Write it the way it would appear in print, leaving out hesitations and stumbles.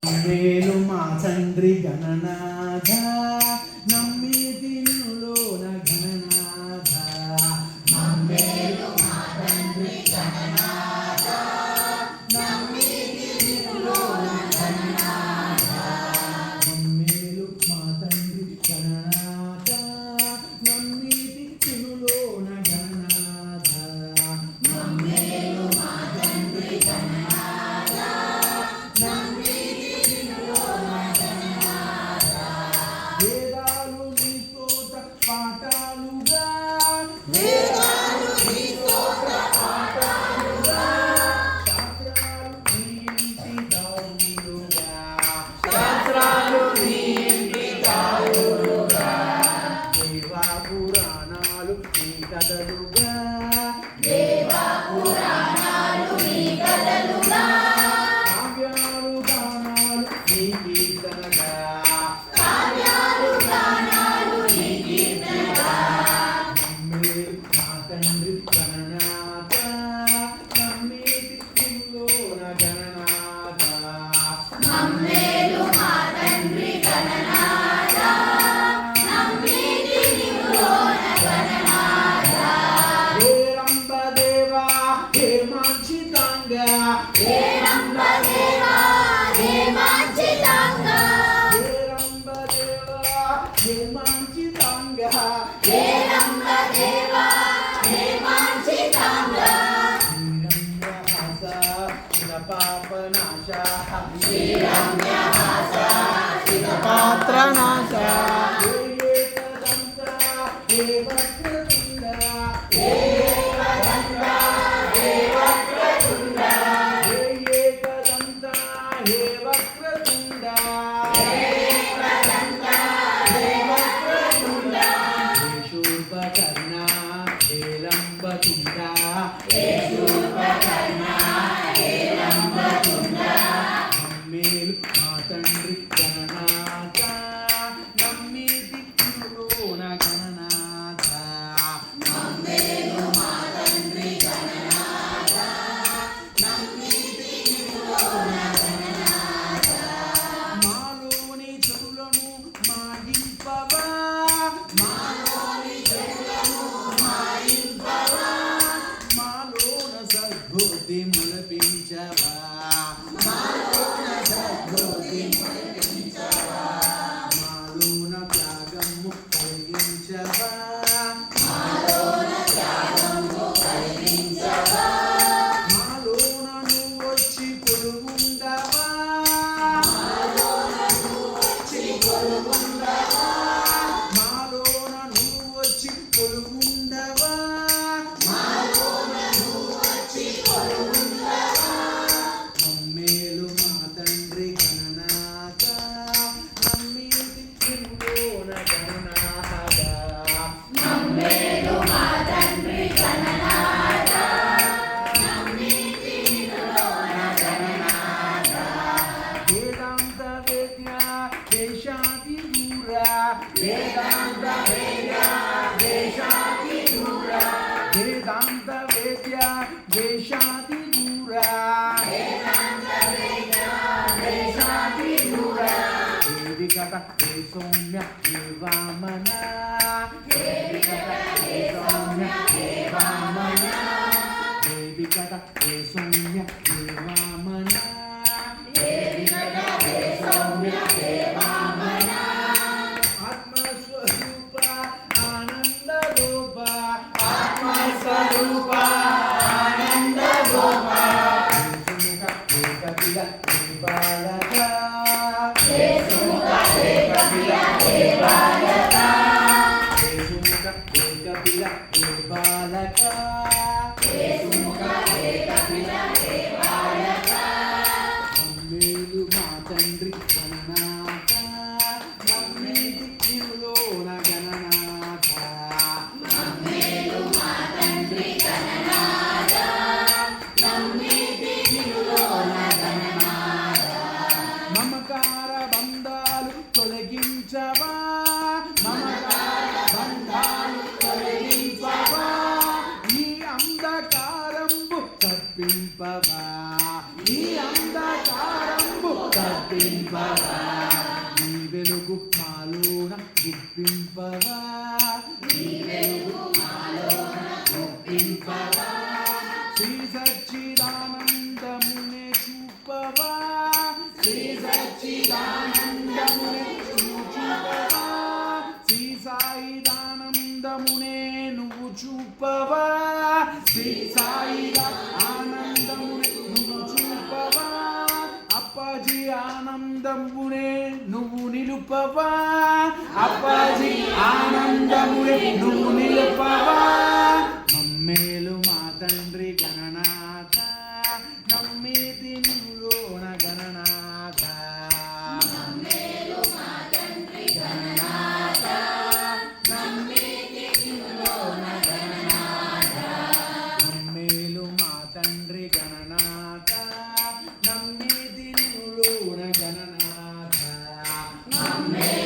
మేలు మా తండ్రి గణనాథ నమ్మితి నిన్నులోన గణనాథ మమ్మేలు మా తండ్రి గణనాథ నమ్మితి నిన్నులోన గణనాథ మమ్మేలు మా తండ్రి గణనాథ నమ్మితి నిన్నులోన గణనాథ మమ్మేలు మా తండ్రి గణనాథ వేదాలు నీ తోట పాఠాలుగా వేదాలు నీ తోట పాఠాలుగా శాస్త్రాలు నీ ఇంటి దారులుగా శాస్త్రాలు నీ ఇంటి దారులుగా దేవా పురాణాలు నీ కథలుగా దేవా పురాణాలు నీ కథలుగా కావ్యాలు గానాలు నీ కీర్తనగా కావ్యాలు గానాలు నీ కీర్తనగా మమ్మేలు మా తండ్రి గణనాథ నమ్మితి నిన్నులోన గణనాథ మమ్మేలు మా తండ్రి గణనాథ నమ్మితి నిన్నులోన గణనాథ హే రంభదేవా హే మంచితంగా హే రంభదేవా హే మంచితంగా హే రంభదేవా హే మంచితంగా హే రంభదేవా హే మంచితంగా శ్రీరంగహాస శివపాపనాశ శ్రీరంగహాస శివపాత్రనాశ హే ఏకదంత హే వక్రతుండ హే ఏకదంత హే వక్రతుండ హే ఏకదంత హే వక్రతుండ హే ఏకదంత హే వక్రతుండ హే శూర్పకర్ణ హే లంబతుండ హే శూర్పకర్ణ హే లంబతుండ మమ్మేలు మా తండ్రి గణనాథ నమ్మితి నిన్నులోన గణనాథ మమ్మేలు మా తండ్రి గణనాథ నమ్మితి నిన్నులోన గణనాథ మాలోని చెవులను మాగింపవా మాలోని చెవులను మాయింపవా మాలోన సద్బుద్ధి ములపించవా మాలోన సద్బుద్ధి మొలిపించవా మాలోన త్యాగము కలిగించవా మాలోన త్యాగము కలిగించవా మాలోన నువ్వు వచ్చి కొలువుండవా మాలోన నువ్వు వచ్చి కొలువుండవా మాలోన నువ్వు వచ్చి కొలువుండవా మాలోన నువ్వు వచ్చి కొలువుండవా మమ్మేలు మా తండ్రి గణనాథ నమ్మితి నిన్నులోన గణనాథ మమ్మేలు మా తండ్రి గణనాథ నమ్మితి నిన్నులోన గణనాథ వేదాంత వేద్య దేశాతి దూర వేదాంత వేద దేశాతి దూర వేదాంత వేద్య దేశాతి దూర వేదాంత వేద దేశాతి దూర దేవికట హే సౌమ్య హే వామన దేవికట హే సౌమ్య హే వామన దేవికట హే సౌమ్య హే వామన దేవికట హే సౌమ్య హే వామన ఆత్మస్వరూప ఆనంద రూప ఆత్మస్వరూప ఆనంద రూప హే కపిల హే బాలక హే సుముఖ హే కపిల హే బాలక హే సుముఖ హే కపిల హే బాలక హే సుముఖ హే కపిల హే బాలక మమ్మేలు మా తండ్రి గణనాథ నమ్మితి నిన్నులోన గణనాథ మమ్మేలు మా తండ్రి గణనాథ నమ్మితి నిన్నులోన గణనాథ మమకార బంధాలు తొలగించవా మమకార బంధాలు తొలగించవా ఈ అంధకారంబు తప్పింపవా ఈ అంధకారంబు తప్పింపవా కరుణింపవా నీ వెలుగు మాలోన గుప్పింపవా నీ వెలుగు మాలోన గుప్పింపవా శ్రీ సచ్చిదానందమునే చూపవా శ్రీ సచ్చిదానందమునే చూపవా శ్రీ సాయిదానందమునే నువ్వు చూపవా శ్రీ సాయిదానందమునే నువ్వు చూపవా అప్పాజీ ఆనందమునే నువ్వు నిలుపవా అప్పాజీ ఆనందమునే నువ్వు నిలుపవా మమ్మేలు మా తండ్రి గణనాథ నమ్మితి నువ్వులోన గణనాథ మమ్మేలు మా తండ్రి గణనాథ నమ్మితి నిన్నులోన గణనాథ మమ్మేలు మా తండ్రి గణనాథ నమ్మితి నువ్వులోన గణనాథ మమ్మేలు